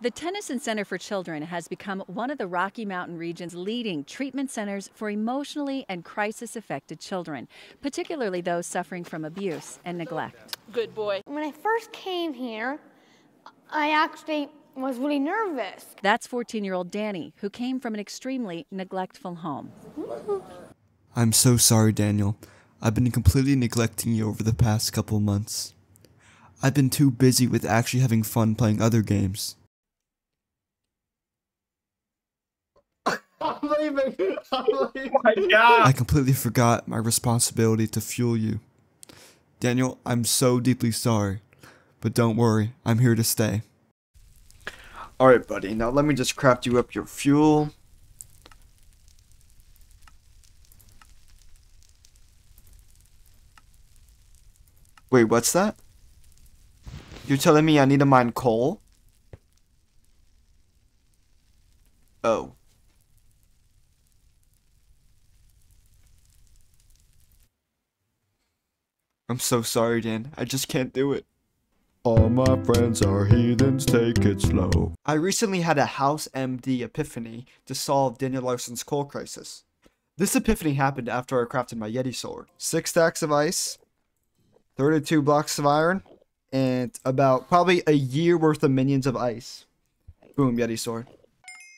The Tennyson Center for Children has become one of the Rocky Mountain region's leading treatment centers for emotionally and crisis-affected children, particularly those suffering from abuse and neglect. Good boy. When I first came here, I actually was really nervous. That's 14-year-old Danny, who came from an extremely neglectful home. I'm so sorry, Daniel. I've been completely neglecting you over the past couple months. I've been too busy with actually having fun playing other games. I'm leaving. Oh my God. I completely forgot my responsibility to fuel you. Daniel, I'm so deeply sorry. But don't worry, I'm here to stay. Alright, buddy. Now let me just craft you up your fuel. Wait, what's that? You're telling me I need to mine coal? Oh. I'm so sorry, Dan. I just can't do it. All my friends are heathens, take it slow. I recently had a House MD epiphany to solve Daniel Larson's coal crisis. This epiphany happened after I crafted my Yeti sword. 6 stacks of ice, 32 blocks of iron, and about probably a year worth of minions of ice. Boom, Yeti sword.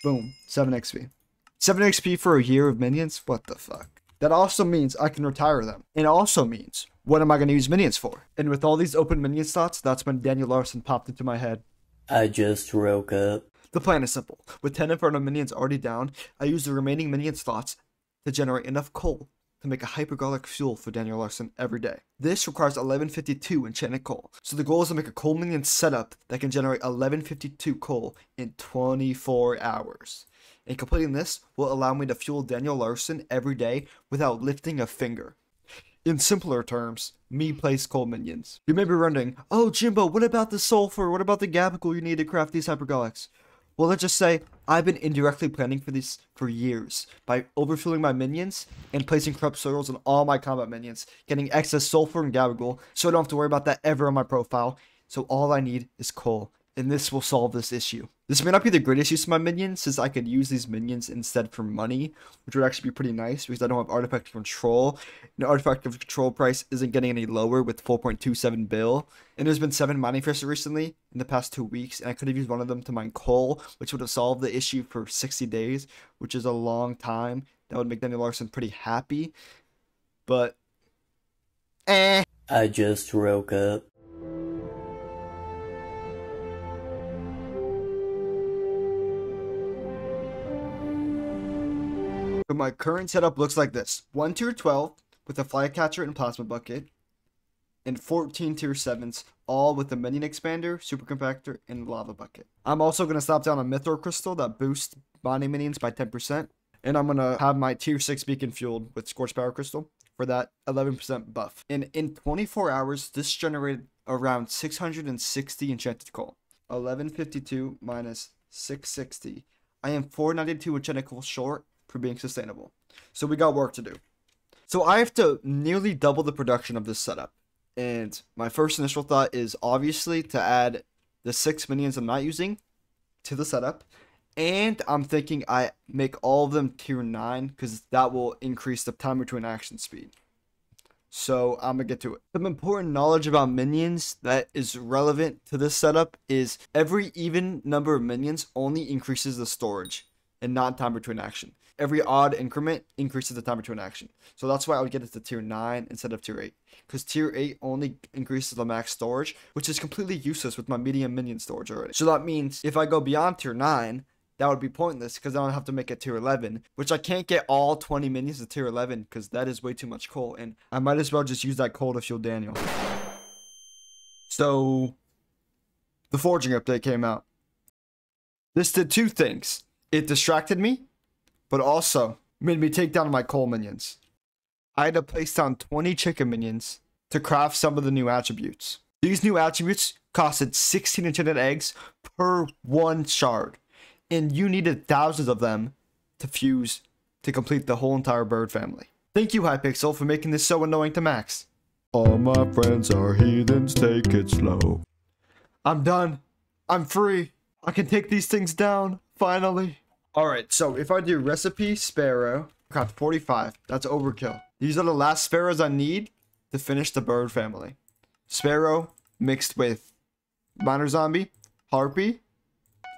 Boom, 7 XP. 7 XP for a year of minions? What the fuck? That also means I can retire them. It also means, what am I going to use minions for? And with all these open minion slots, that's when Daniel Larson popped into my head. I just woke up. The plan is simple. With 10 Inferno minions already down, I use the remaining minion slots to generate enough coal to make a hypergolic fuel for Daniel Larson every day. This requires 1152 enchanted coal. So the goal is to make a coal minion setup that can generate 1152 coal in 24 hours. And completing this will allow me to fuel Daniel Larson every day without lifting a finger. In simpler terms, me place coal minions. You may be wondering, oh Jimbo, what about the sulfur? What about the gabagool you need to craft these hypergolics? Well, let's just say I've been indirectly planning for this for years by overfueling my minions and placing corrupt soils on all my combat minions, getting excess sulfur and gabagool so I don't have to worry about that ever on my profile. So all I need is coal, and this will solve this issue. This may not be the greatest use of my minions, since I could use these minions instead for money, which would actually be pretty nice because I don't have artifact control. And artifact of control price isn't getting any lower with 4.27 bill. And there's been 7 mining fish recently in the past 2 weeks, and I could have used one of them to mine coal, which would have solved the issue for 60 days, which is a long time. That would make Daniel Larson pretty happy. But, I just woke up. But my current setup looks like this. 1 tier 12 with a flycatcher and plasma bucket, and 14 tier 7s, all with the minion expander, super compactor, and lava bucket. I'm also going to stop down a mythril crystal that boosts bonding minions by 10%, and I'm going to have my tier 6 beacon fueled with scorch power crystal for that 11% buff. And in 24 hours, this generated around 660 enchanted coal. 1152 minus 660. I am 492 enchanted coal short for being sustainable. So we got work to do. So I have to nearly double the production of this setup. And my first initial thought is obviously to add the 6 minions I'm not using to the setup. And I'm thinking I make all of them tier 9 because that will increase the time between action speed. So I'm going to get to it. Some important knowledge about minions that is relevant to this setup is every even number of minions only increases the storage and not time between action. Every odd increment increases the time between action. So that's why I would get it to tier 9 instead of tier 8. Because tier 8 only increases the max storage, which is completely useless with my medium minion storage already. So that means if I go beyond tier 9, that would be pointless because I would have to make it tier 11, which I can't get all 20 minions to tier 11 because that is way too much coal. And I might as well just use that coal to fuel Daniel. So the forging update came out. This did 2 things. It distracted me, but also made me take down my coal minions. I had to place down 20 chicken minions to craft some of the new attributes. These new attributes costed 16 enchanted eggs per 1 shard, and you needed thousands of them to fuse to complete the whole entire bird family. Thank you, Hypixel, for making this so annoying to Max. All my friends are heathens, take it slow. I'm done. I'm free. I can take these things down, finally. Alright, so if I do recipe sparrow, craft 45, that's overkill. These are the last sparrows I need to finish the bird family. Sparrow mixed with miner zombie, harpy.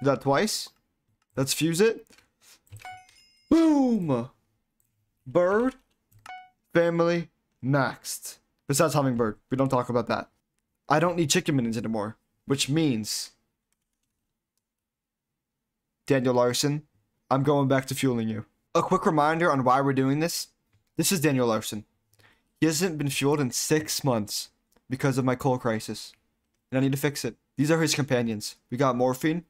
Do that twice. Let's fuse it. Boom! Bird family maxed. Besides hummingbird, we don't talk about that. I don't need chicken minions anymore, which means Daniel Larson, I'm going back to fueling you. A quick reminder on why we're doing this. This is Daniel Larson. He hasn't been fueled in 6 months because of my coal crisis, and I need to fix it. These are his companions. We got Morphine,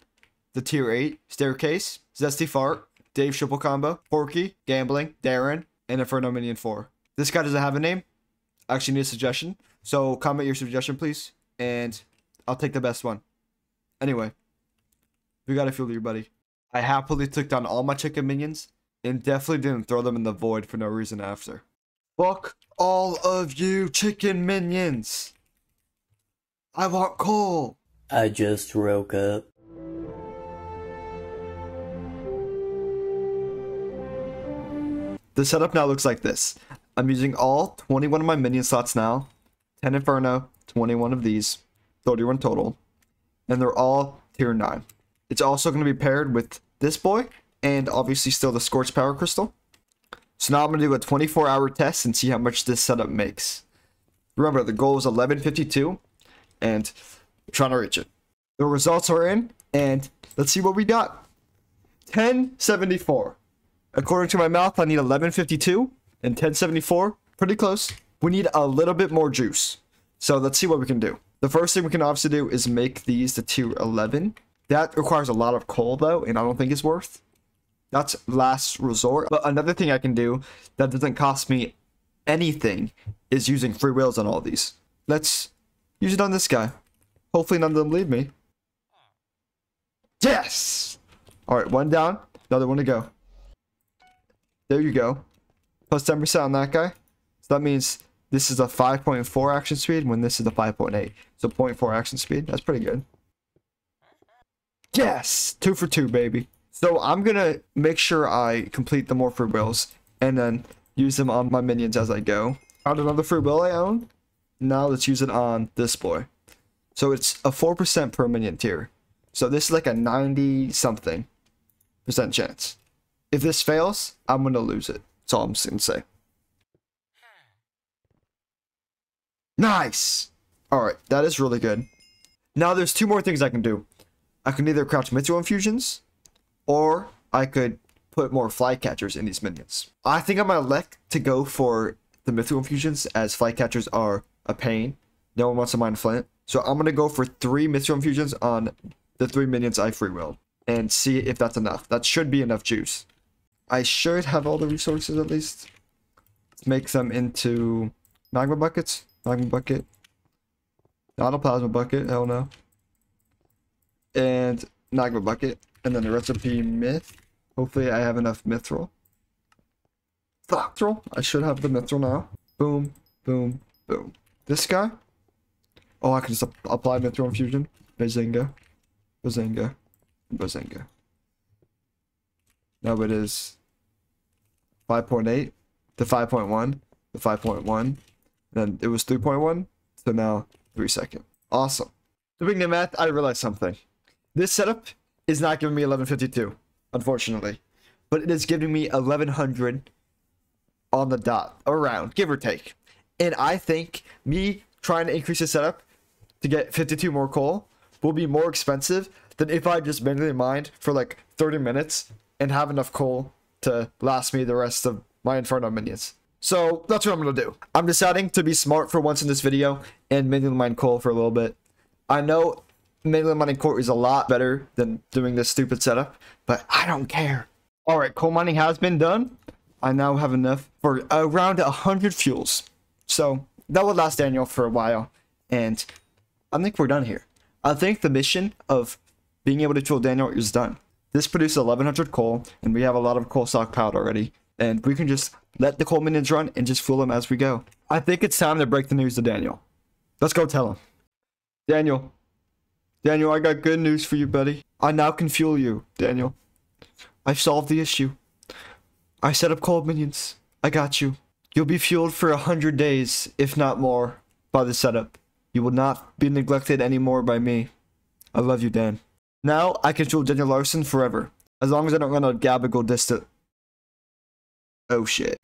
the tier 8, Staircase, Zesty Fart, Dave Triple Combo, Porky, Gambling, Darren, and Inferno Minion 4. This guy doesn't have a name. I actually need a suggestion. So comment your suggestion, please, and I'll take the best one. Anyway, we gotta fuel you, buddy. I happily took down all my chicken minions and definitely didn't throw them in the void for no reason after. Fuck all of you chicken minions. I want coal. I just woke up. The setup now looks like this. I'm using all 21 of my minion slots now. 10 Inferno, 21 of these, 31 total. And they're all tier 9. It's also going to be paired with this boy, and obviously still the Scorch Power Crystal. So now I'm going to do a 24-hour test and see how much this setup makes. Remember, the goal is 1152, and I'm trying to reach it. The results are in, and let's see what we got. 1074. According to my math, I need 1152 and 1074. Pretty close. We need a little bit more juice. So let's see what we can do. The first thing we can obviously do is make these to tier 11. That requires a lot of coal though, and I don't think it's worth. That's last resort. But another thing I can do that doesn't cost me anything is using free wills on all these. Let's use it on this guy. Hopefully none of them leave me. Yes! Alright, one down, another one to go. There you go. Plus 10% on that guy. So that means this is a 5.4 action speed when this is a 5.8. So 0.4 action speed. That's pretty good. Yes! 2 for 2, baby. So I'm going to make sure I complete the more free wills and then use them on my minions as I go. Found another free will I own. Now let's use it on this boy. So it's a 4% per minion tier. So this is like a 90-something % chance. If this fails, I'm going to lose it. That's all I'm just going to say. Nice! Alright, that is really good. Now there's 2 more things I can do. I can either crouch Mithril Infusions, or I could put more Flycatchers in these minions. I think I'm going to elect to go for the Mithril Infusions, as Flycatchers are a pain. No one wants to mine Flint. So I'm going to go for 3 Mithril Infusions on the 3 minions I free will, and see if that's enough. That should be enough juice. I should have all the resources at least. Let's make them into Magma Buckets. Magma Bucket. Not a Plasma Bucket, hell no. And Magma Bucket. And then the recipe Myth. Hopefully I have enough Mithril. Mithril. I should have the Mithril now. Boom, boom, boom. This guy. Oh, I can just apply Mithril Infusion. Bazinga. Bazinga. Bazinga. Now it is 5.8 to 5.1 to 5.1. Then it was 3.1. So now 3 seconds. Awesome. Doing the math, I realized something. This setup is not giving me 1152, unfortunately. But it is giving me 1100 on the dot. Around, give or take. And I think me trying to increase the setup to get 52 more coal will be more expensive than if I just manually mined for like 30 minutes and have enough coal to last me the rest of my Inferno minions. So that's what I'm going to do. I'm deciding to be smart for once in this video and manually mine coal for a little bit. I know manually mining coal is a lot better than doing this stupid setup, but I don't care. Alright, coal mining has been done. I now have enough for around 100 fuels. So that will last Daniel for a while, and I think we're done here. I think the mission of being able to fuel Daniel is done. This produces 1100 coal, and we have a lot of coal stockpiled already. And we can just let the coal minions run and just fuel them as we go. I think it's time to break the news to Daniel. Let's go tell him. Daniel, Daniel, I got good news for you, buddy. I now can fuel you, Daniel. I've solved the issue. I set up cold minions. I got you. You'll be fueled for 100 days, if not more, by the setup. You will not be neglected anymore by me. I love you, Dan. Now, I can fuel Daniel Larson forever. As long as I don't run out of Gabagool distant. Oh shit.